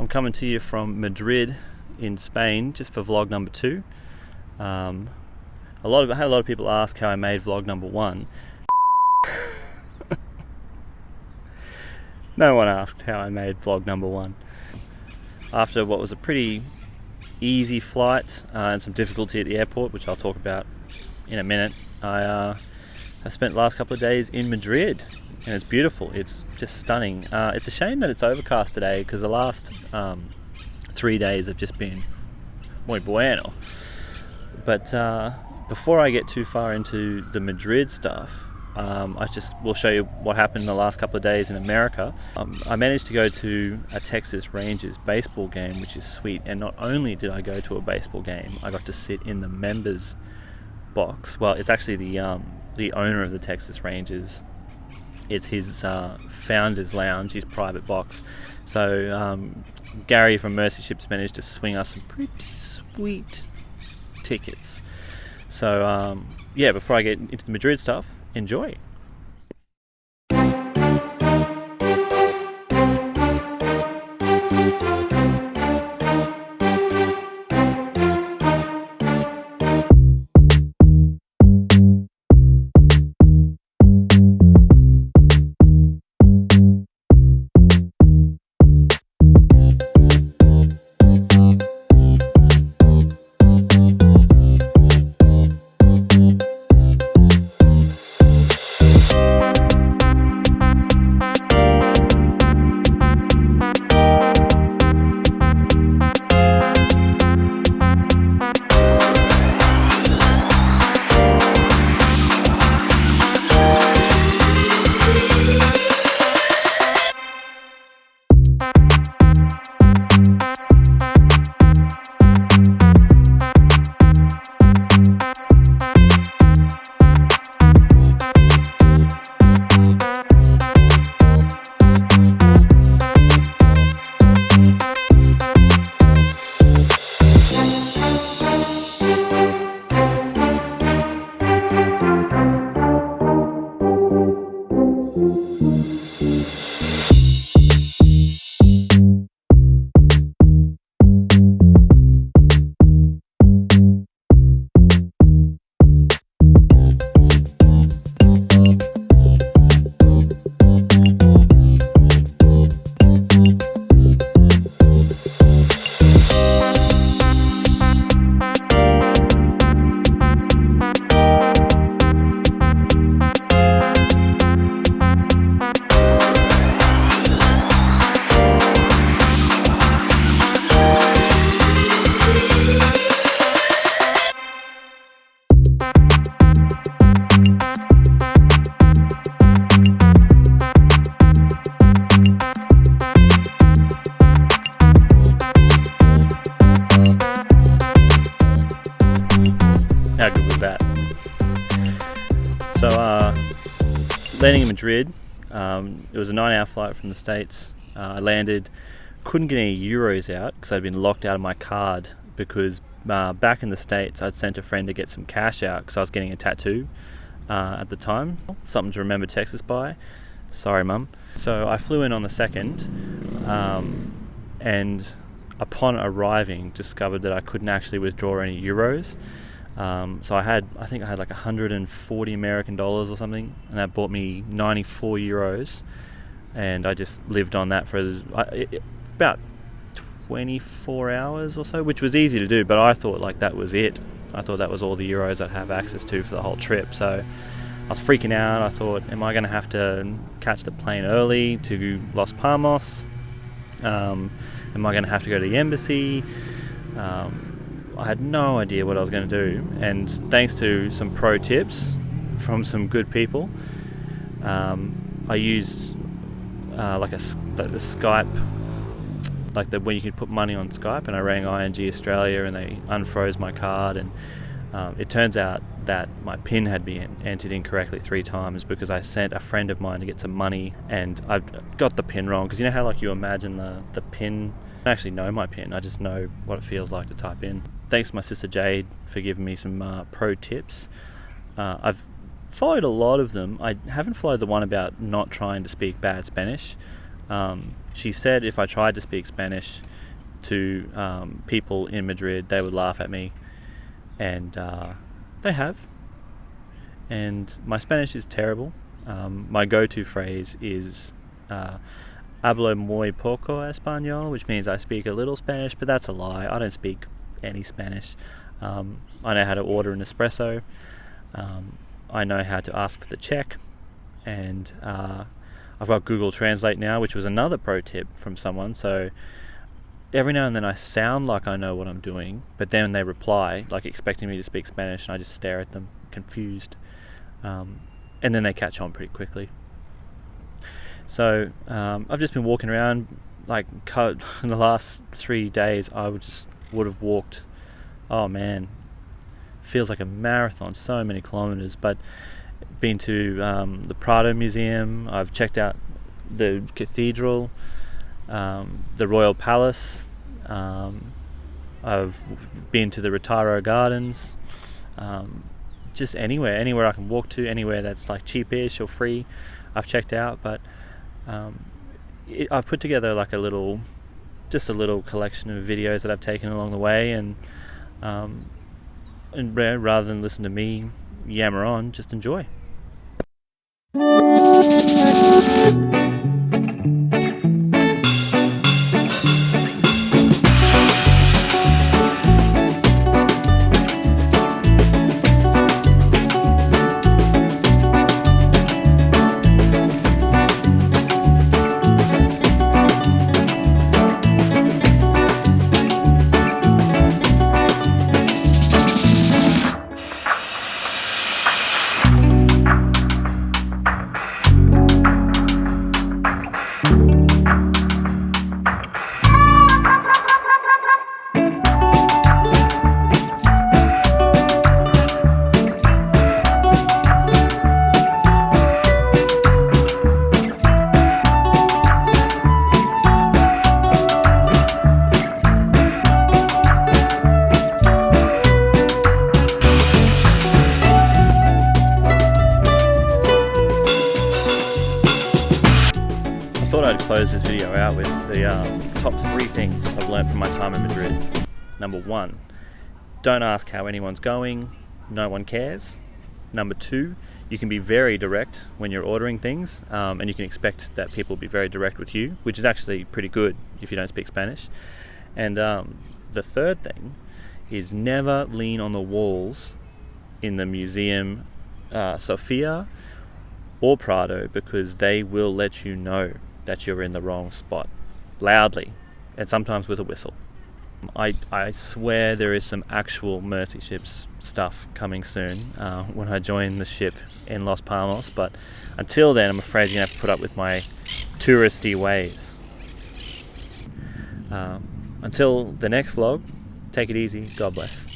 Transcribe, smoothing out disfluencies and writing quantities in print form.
coming to you from Madrid in Spain, just for vlog number 2. I had a lot of people ask how I made vlog number 1. No one asked how I made vlog number 1. After what was a pretty easy flight and some difficulty at the airport, which I'll talk about in a minute, I spent the last couple of days in Madrid, and it's beautiful. It's just stunning. It's a shame that it's overcast today, because the last 3 days have just been muy bueno. But before I get too far into the Madrid stuff, I just will show you what happened in the last couple of days in America. I managed to go to a Texas Rangers baseball game, which is sweet. And not only did I go to a baseball game, I got to sit in the members box. Well, it's actually the owner of the Texas Rangers. It's his founder's lounge, his private box. So Gary from Mercy Ships managed to swing us some pretty sweet tickets. So yeah, before I get into the Madrid stuff, enjoy. How good was that? So landing in Madrid, it was a 9-hour flight from the States. I landed, couldn't get any euros out because I'd been locked out of my card, because back in the States I'd sent a friend to get some cash out because I was getting a tattoo at the time. Something to remember Texas by. Sorry, Mum. So I flew in on the 2nd, and upon arriving discovered that I couldn't actually withdraw any euros. So I think I had like 140 American dollars or something, and that bought me 94 euros, and I just lived on that for about 24 hours or so, which was easy to do, but I thought like that was it. I thought that was all the euros I'd have access to for the whole trip. So I was freaking out. I thought, am I going to have to catch the plane early to Los Palmos? Am I going to have to go to the embassy? I had no idea what I was going to do, and thanks to some pro tips from some good people, I used like the Skype, like when you can put money on Skype, and I rang ING Australia and they unfroze my card, and it turns out that my PIN had been entered incorrectly 3 times because I sent a friend of mine to get some money, and I got the PIN wrong, because you know how like you imagine the PIN, I don't actually know my PIN, I just know what it feels like to type in. Thanks to my sister Jade for giving me some pro tips. I've followed a lot of them. I haven't followed the one about not trying to speak bad Spanish. She said if I tried to speak Spanish, to people in Madrid, they would laugh at me, and they have. And my Spanish is terrible. My go-to phrase is hablo muy poco español, which means I speak a little Spanish, but that's a lie. I don't speak any Spanish. I know how to order an espresso. I know how to ask for the check, and I've got Google Translate now, which was another pro tip from someone. So every now and then I sound like I know what I'm doing, but then they reply like expecting me to speak Spanish, and I just stare at them confused, and then they catch on pretty quickly. So I've just been walking around, like in the last 3 days I would have walked, oh man, feels like a marathon, so many kilometers. But been to the Prado Museum, I've checked out the cathedral, the Royal Palace, I've been to the Retiro Gardens, just anywhere I can walk to, anywhere that's like cheapish or free, I've checked out. But I've put together like a little collection of videos that I've taken along the way, and rather than listen to me yammer on, just enjoy. I thought I'd close this video out with the top 3 things I've learned from my time in Madrid. Number 1, don't ask how anyone's going, no one cares. Number 2, you can be very direct when you're ordering things, and you can expect that people will be very direct with you, which is actually pretty good if you don't speak Spanish. And the third thing is never lean on the walls in the museum Sofia or Prado, because they will let you know that you're in the wrong spot, loudly, and sometimes with a whistle. I swear there is some actual Mercy Ships stuff coming soon when I join the ship in Los Palmos, but until then I'm afraid you're going to have to put up with my touristy ways. Until the next vlog, take it easy, God bless.